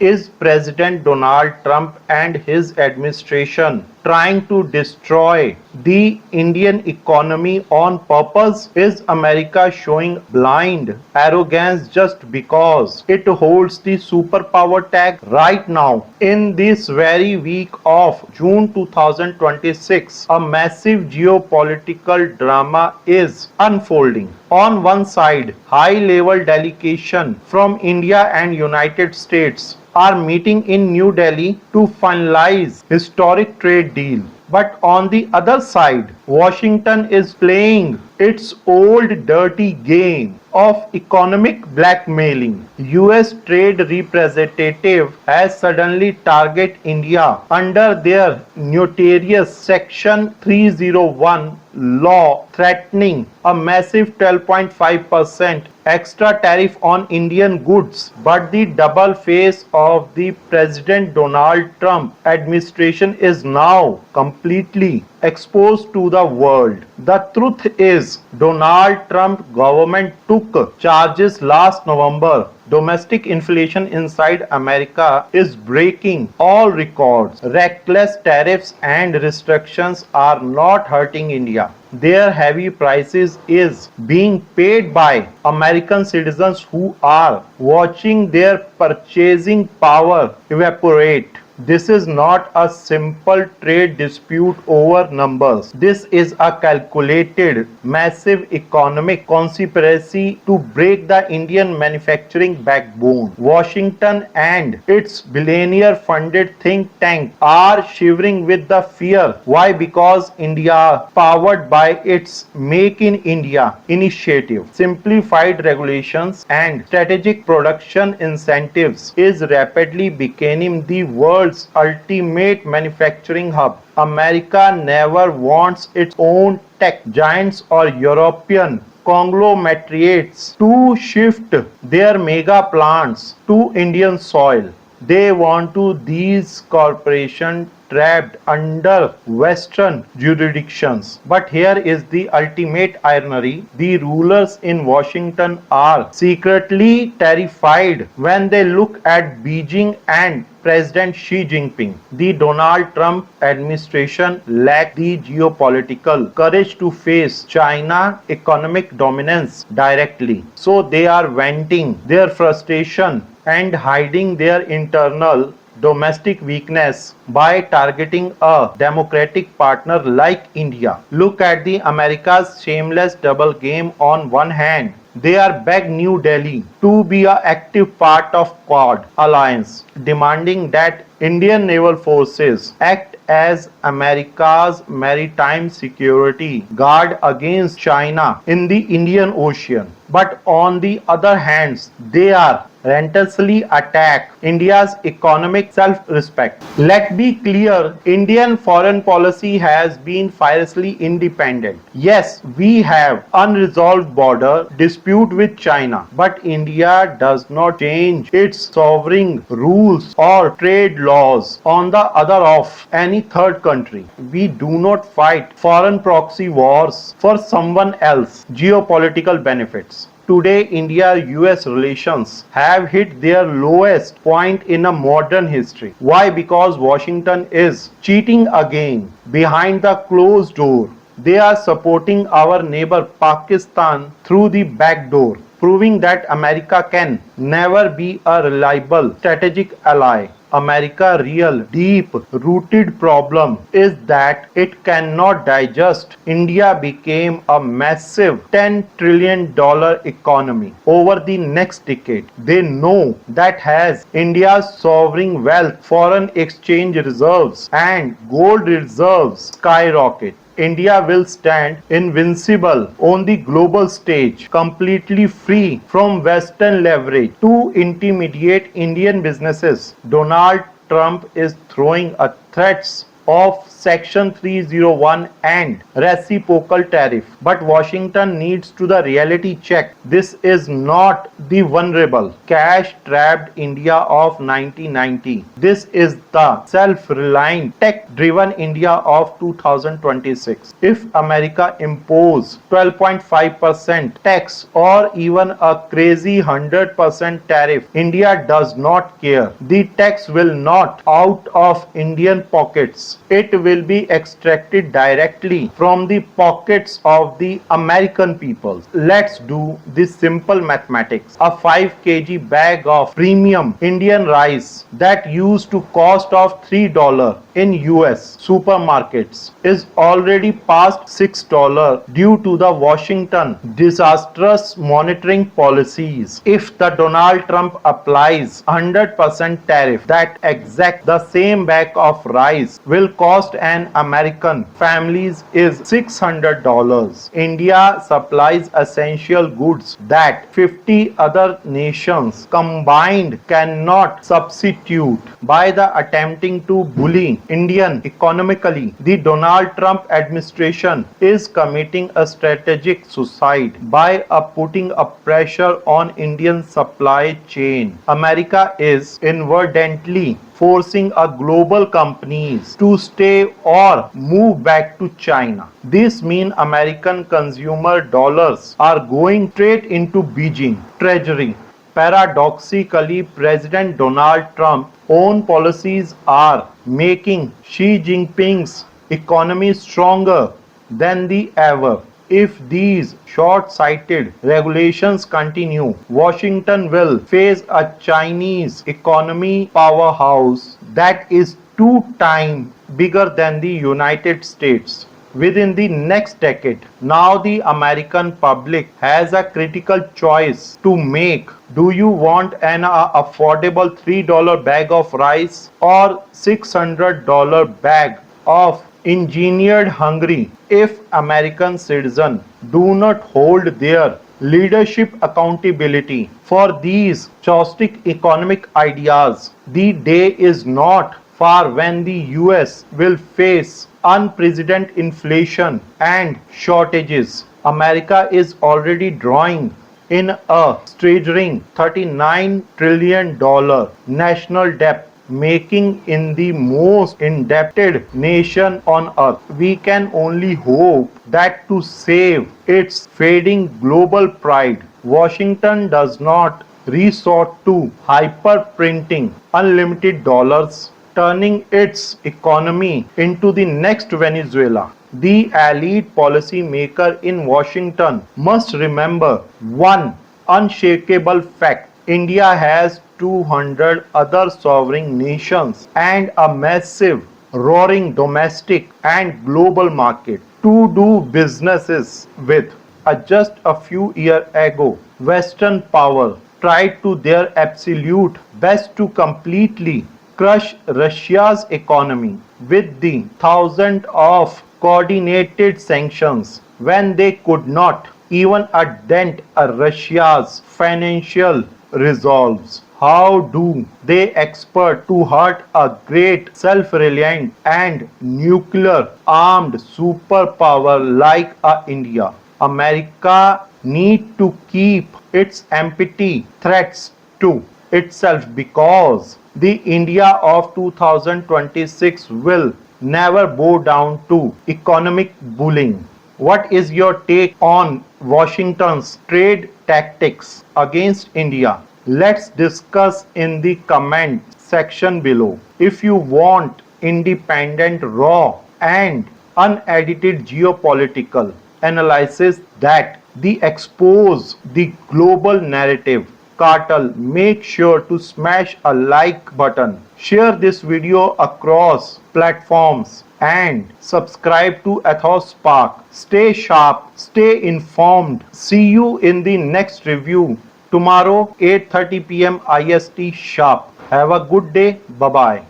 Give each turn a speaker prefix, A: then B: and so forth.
A: Is President Donald Trump and his administration trying to destroy the Indian economy on purpose? Is America showing blind arrogance just because it holds the superpower tag? Right now, in this very week of June 2026, a massive geopolitical drama is unfolding. On one side, high-level delegation from India and United States are meeting in New Delhi to finalize historic trade deal. But on the other side, Washington is playing its old dirty game of economic blackmailing. US Trade Representative has suddenly targeted India under their notorious Section 301 law, threatening a massive 12.5% extra tariff on Indian goods. But the double face of the President Donald Trump administration is now completely exposed to the world. The truth is, Donald Trump government took charges last November. Domestic inflation inside America is breaking all records. Reckless tariffs and restrictions are not hurting India. Their heavy prices is being paid by American citizens who are watching their purchasing power evaporate. This is not a simple trade dispute over numbers. This is a calculated, massive economic conspiracy to break the Indian manufacturing backbone. Washington and its billionaire-funded think tank are shivering with the fear. Why? Because India, powered by its Make in India initiative, simplified regulations and strategic production incentives, is rapidly becoming the world's ultimate manufacturing hub. America never wants its own tech giants or European conglomerates to shift their mega plants to Indian soil. They want to these corporations trapped under Western jurisdictions. But here is the ultimate irony. The rulers in Washington are secretly terrified when they look at Beijing and President Xi Jinping. The Donald Trump administration lacked the geopolitical courage to face China economic dominance directly. So they are venting their frustration and hiding their internal domestic weakness by targeting a democratic partner like India. Look at the America's shameless double game. On one hand, they are begging New Delhi to be an active part of Quad alliance, demanding that Indian naval forces act as America's maritime security guard against China in the Indian Ocean. But on the other hand, they are relentlessly attack India's economic self-respect. Let's be clear, Indian foreign policy has been fiercely independent. Yes, we have unresolved border dispute with China, but India does not change its sovereign rules or trade laws on the other of any third country. We do not fight foreign proxy wars for someone else's geopolitical benefits. Today, India-US relations have hit their lowest point in a modern history. Why? Because Washington is cheating again behind the closed door. They are supporting our neighbor Pakistan through the back door, proving that America can never be a reliable strategic ally. America's real deep-rooted problem is that it cannot digest. India became a massive $10 trillion economy over the next decade. They know that as India's sovereign wealth, foreign exchange reserves and gold reserves skyrocket, India will stand invincible on the global stage, completely free from Western leverage to intimidate Indian businesses. Donald Trump is throwing a threats of Section 301 and reciprocal tariff. But Washington needs to the reality check. This is not the vulnerable, cash-strapped India of 1990. This is the self-reliant, tech-driven India of 2026. If America impose 12.5% tax or even a crazy 100% tariff, India does not care. The tax will not out of Indian pockets. It will be extracted directly from the pockets of the American people. Let's do this simple mathematics. A 5 kg bag of premium Indian rice that used to cost of $3 in US supermarkets is already past $6 due to the Washington disastrous monitoring policies. If the Donald Trump applies 100% tariff, that exact the same bag of rice will cost an American families is $600. India supplies essential goods that 50 other nations combined cannot substitute. By the attempting to bully Indian economically, the Donald Trump administration is committing a strategic suicide by putting a pressure on Indian supply chain. America is inadvertently forcing a global companies to stay or move back to China. This means American consumer dollars are going straight into Beijing treasury. Paradoxically, President Donald Trump's own policies are making Xi Jinping's economy stronger than the ever. If these short-sighted regulations continue, Washington will face a Chinese economy powerhouse that is 2 times bigger than the United States within the next decade. Now the American public has a critical choice to make. Do you want an affordable $3 bag of rice or $600 bag of engineered hungry? If American citizens do not hold their leadership accountability for these chaotic economic ideas, the day is not far when the US will face unprecedented inflation and shortages. America is already drawing in a staggering $39 trillion national debt, making it the most indebted nation on earth. We can only hope that to save its fading global pride, Washington does not resort to hyper-printing unlimited dollars, turning its economy into the next Venezuela. The elite policymaker in Washington must remember one unshakable fact. India has 200 other sovereign nations and a massive, roaring domestic and global market to do businesses with. Just a few years ago, Western power tried to their absolute best to completely crush Russia's economy with the thousands of coordinated sanctions when they could not even dent Russia's financial resolves. How do they expect to hurt a great self-reliant and nuclear-armed superpower like India? America need to keep its empty threats to itself because the India of 2026 will never bow down to economic bullying. What is your take on Washington's trade tactics against India? Let's discuss in the comment section below. If you want independent, raw and unedited geopolitical analysis that expose the global narrative cartel, make sure to smash a like button, share this video across platforms and subscribe to Ethos Spark. Stay sharp, stay informed. See you in the next review tomorrow 8:30 p.m. IST sharp. Have a good day. Bye bye.